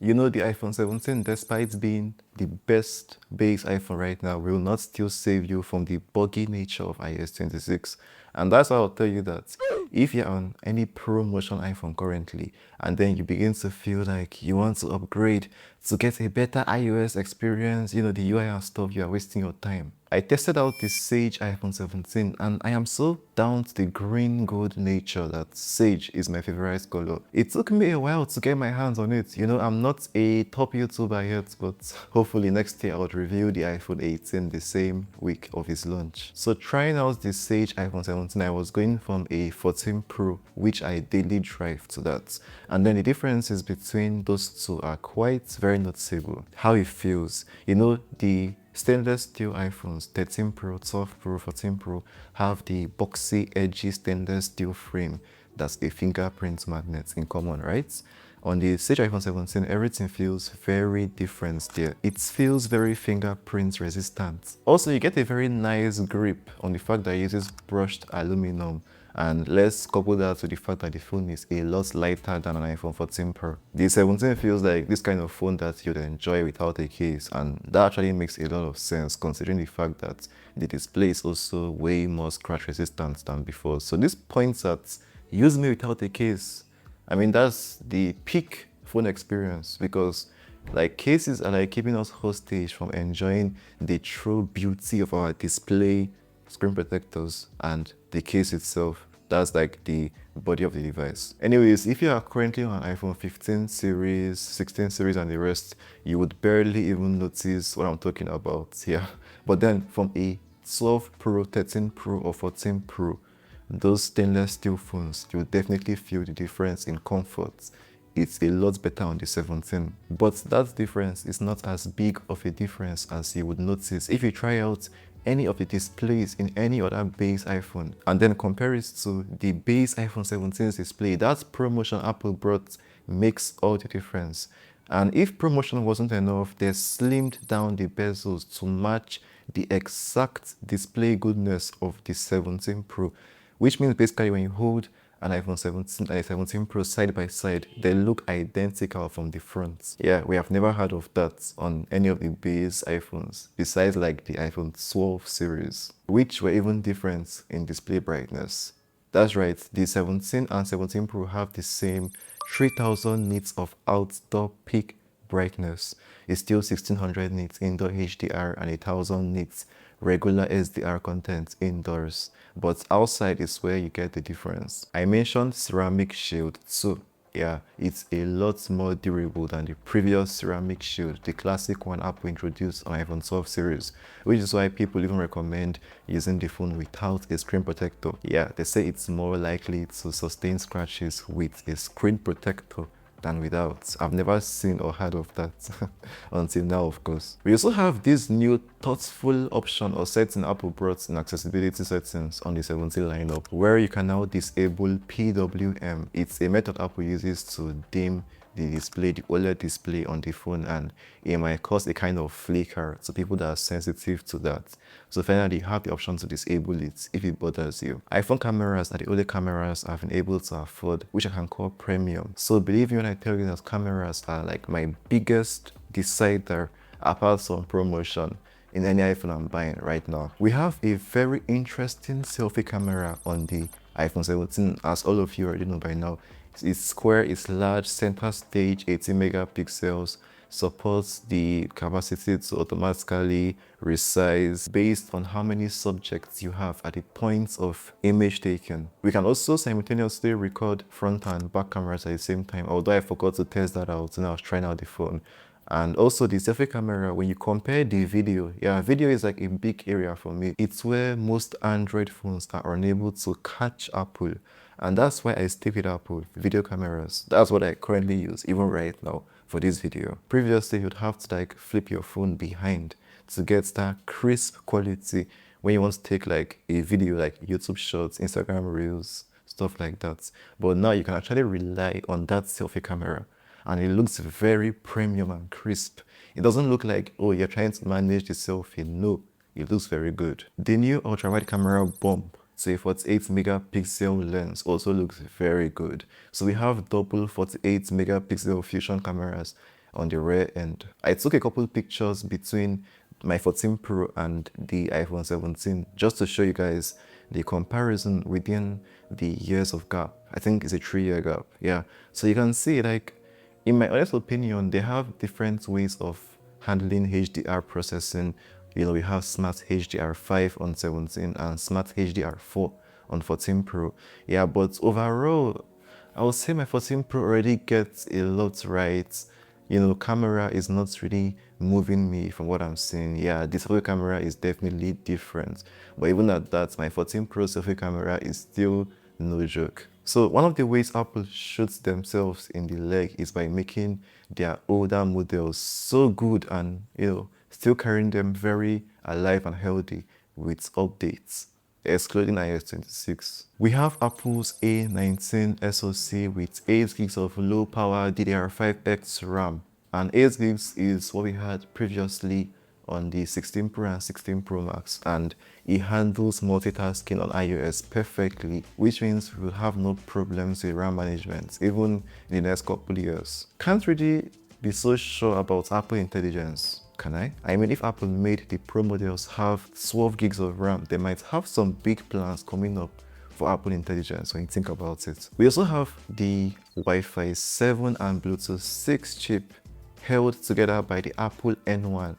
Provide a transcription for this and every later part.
You know, the iPhone 17, despite being the best base iPhone right now, will not still save you from the buggy nature of iOS 26. And that's how I'll tell you that if you're on any promotion iPhone currently, and then you begin to feel like you want to upgrade to get a better iOS experience, you know, the UI and stuff, you are wasting your time. I tested out the Sage iPhone 17 and I am so down to the green gold nature that Sage is my favorite color. It took me a while to get my hands on it. You know, I'm not a top YouTuber yet, but hopefully next year I'll review the iPhone 18 the same week of its launch. So trying out the Sage iPhone 17, I was going from a 14 Pro, which I daily drive, to that. And then the differences between those two are quite very noticeable. How it feels. You know, the stainless steel iPhones 13 Pro, 12 Pro, 14 Pro have the boxy, edgy stainless steel frame that's a fingerprint magnet in common, right? On the Sage iPhone 17, everything feels very different there. It feels very fingerprint resistant. Also, you get a very nice grip on the fact that it uses brushed aluminum, and let's couple that with the fact that the phone is a lot lighter than an iPhone 14 Pro. The 17 feels like this kind of phone that you'd enjoy without a case, and that actually makes a lot of sense considering the fact that the display is also way more scratch resistant than before. So this points at use me without a case. I mean, that's the peak phone experience, because like cases are like keeping us hostage from enjoying the true beauty of our display, screen protectors, and the case itself. That's like the body of the device. Anyways, if you are currently on iPhone 15 series, 16 series, and the rest, you would barely even notice what I'm talking about here. But then from a 12 Pro, 13 Pro, or 14 Pro, those stainless steel phones, you'll definitely feel the difference in comfort. It's a lot better on the 17. But that difference is not as big of a difference as you would notice if you try out any of the displays in any other base iPhone and then compare it to the base iPhone 17's display. That promotion Apple brought makes all the difference. And if promotion wasn't enough, they slimmed down the bezels to match the exact display goodness of the 17 Pro, which means basically when you hold an iPhone 17 and a 17 Pro side by side, they look identical from the front. Yeah, we have never heard of that on any of the base iPhones, besides like the iPhone 12 series, which were even different in display brightness. That's right, the 17 and 17 Pro have the same 3000 nits of outdoor peak brightness. It's still 1600 nits indoor HDR and 1000 nits regular SDR content indoors, but outside is where you get the difference. I mentioned ceramic shield too. Yeah, it's a lot more durable than the previous ceramic shield, the classic one Apple introduced on iPhone 12 series, which is why people even recommend using the phone without a screen protector. Yeah, they say it's more likely to sustain scratches with a screen protector than without. I've never seen or heard of that until now, of course. We also have this new thoughtful option or setting Apple brought in accessibility settings on the 17 lineup, where you can now disable PWM. It's a method Apple uses to dim the display, the OLED display on the phone, and it might cause a kind of flicker to people that are sensitive to that. So finally, you have the option to disable it if it bothers you. iPhone cameras are the only cameras I've been able to afford, which I can call premium. So believe me when I tell you that cameras are like my biggest decider apart from promotion in any iPhone I'm buying right now. We have a very interesting selfie camera on the iPhone 17, as all of you already know by now. It's square, it's large, center stage, 18 megapixels, supports the capacity to automatically resize based on how many subjects you have at the point of image taken. We can also simultaneously record front and back cameras at the same time, although I forgot to test that out when I was trying out the phone. And also the selfie camera, when you compare the video, yeah, video is like a big area for me. It's where most Android phones are unable to catch Apple. And that's why I stick with Apple video cameras. That's what I currently use, even right now, for this video. Previously, you'd have to like flip your phone behind to get that crisp quality when you want to take like a video, like YouTube Shorts, Instagram Reels, stuff like that. But now you can actually rely on that selfie camera, and it looks very premium and crisp. It doesn't look like, oh, you're trying to manage the selfie. No, it looks very good. The new ultra-wide camera bump to a 48 megapixel lens also looks very good. So we have double 48 megapixel fusion cameras on the rear end. I took a couple pictures between my 14 Pro and the iPhone 17 just to show you guys the comparison within the years of gap. I think it's a 3-year gap. Yeah, so you can see, like, in my honest opinion, they have different ways of handling HDR processing. You know, we have Smart HDR5 on 17 and Smart HDR4 on 14 Pro. Yeah, but overall, I would say my 14 Pro already gets a lot right. You know, camera is not really moving me from what I'm seeing. Yeah, the selfie camera is definitely different. But even at that, my 14 Pro selfie camera is still no joke. So one of the ways Apple shoots themselves in the leg is by making their older models so good and, you know, still carrying them very alive and healthy with updates, excluding iOS 26. We have Apple's A19 SoC with 8 gigs of low power DDR5X RAM, and 8 gigs is what we had previously on the 16 Pro and 16 Pro Max, and it handles multitasking on iOS perfectly, which means we will have no problems with RAM management even in the next couple years. Can't really be so sure about Apple Intelligence, can I? I mean, if Apple made the Pro models have 12 gigs of RAM, they might have some big plans coming up for Apple Intelligence when you think about it. We also have the Wi-Fi 7 and Bluetooth 6 chip held together by the Apple N1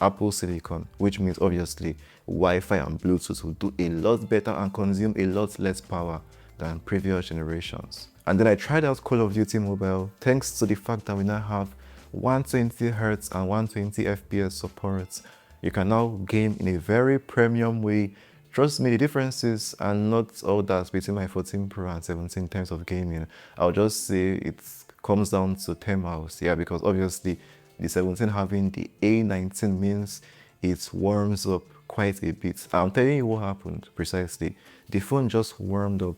Apple Silicon, which means obviously Wi-Fi and Bluetooth will do a lot better and consume a lot less power than previous generations. And then I tried out Call of Duty Mobile, thanks to the fact that we now have 120Hz and 120 FPS support. You can now game in a very premium way. Trust me, the differences are not all that between my 14 Pro and 17 in terms of gaming. I'll just say it comes down to thermals, yeah, because obviously the 17 having the A19 means it warms up quite a bit. I'm telling you what happened precisely. The phone just warmed up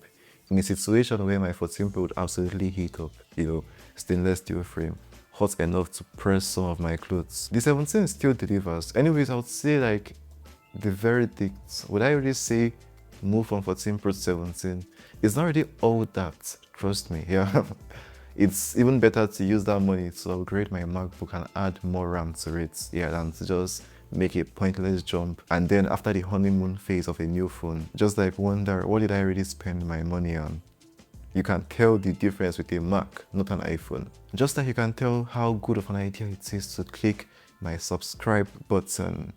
in a situation where my 14 Pro would absolutely heat up, you know, stainless steel frame, hot enough to press some of my clothes. The 17 still delivers. Anyways, I would say, like, the verdict, would I really say move from 14 Pro to 17? It's not really all that, trust me, yeah. It's even better to use that money to upgrade my MacBook and add more RAM to it, yeah, than to just make a pointless jump and then after the honeymoon phase of a new phone, just like wonder, what did I really spend my money on? You can tell the difference with a Mac, not an iPhone. Just like you can tell how good of an idea it is to click my subscribe button.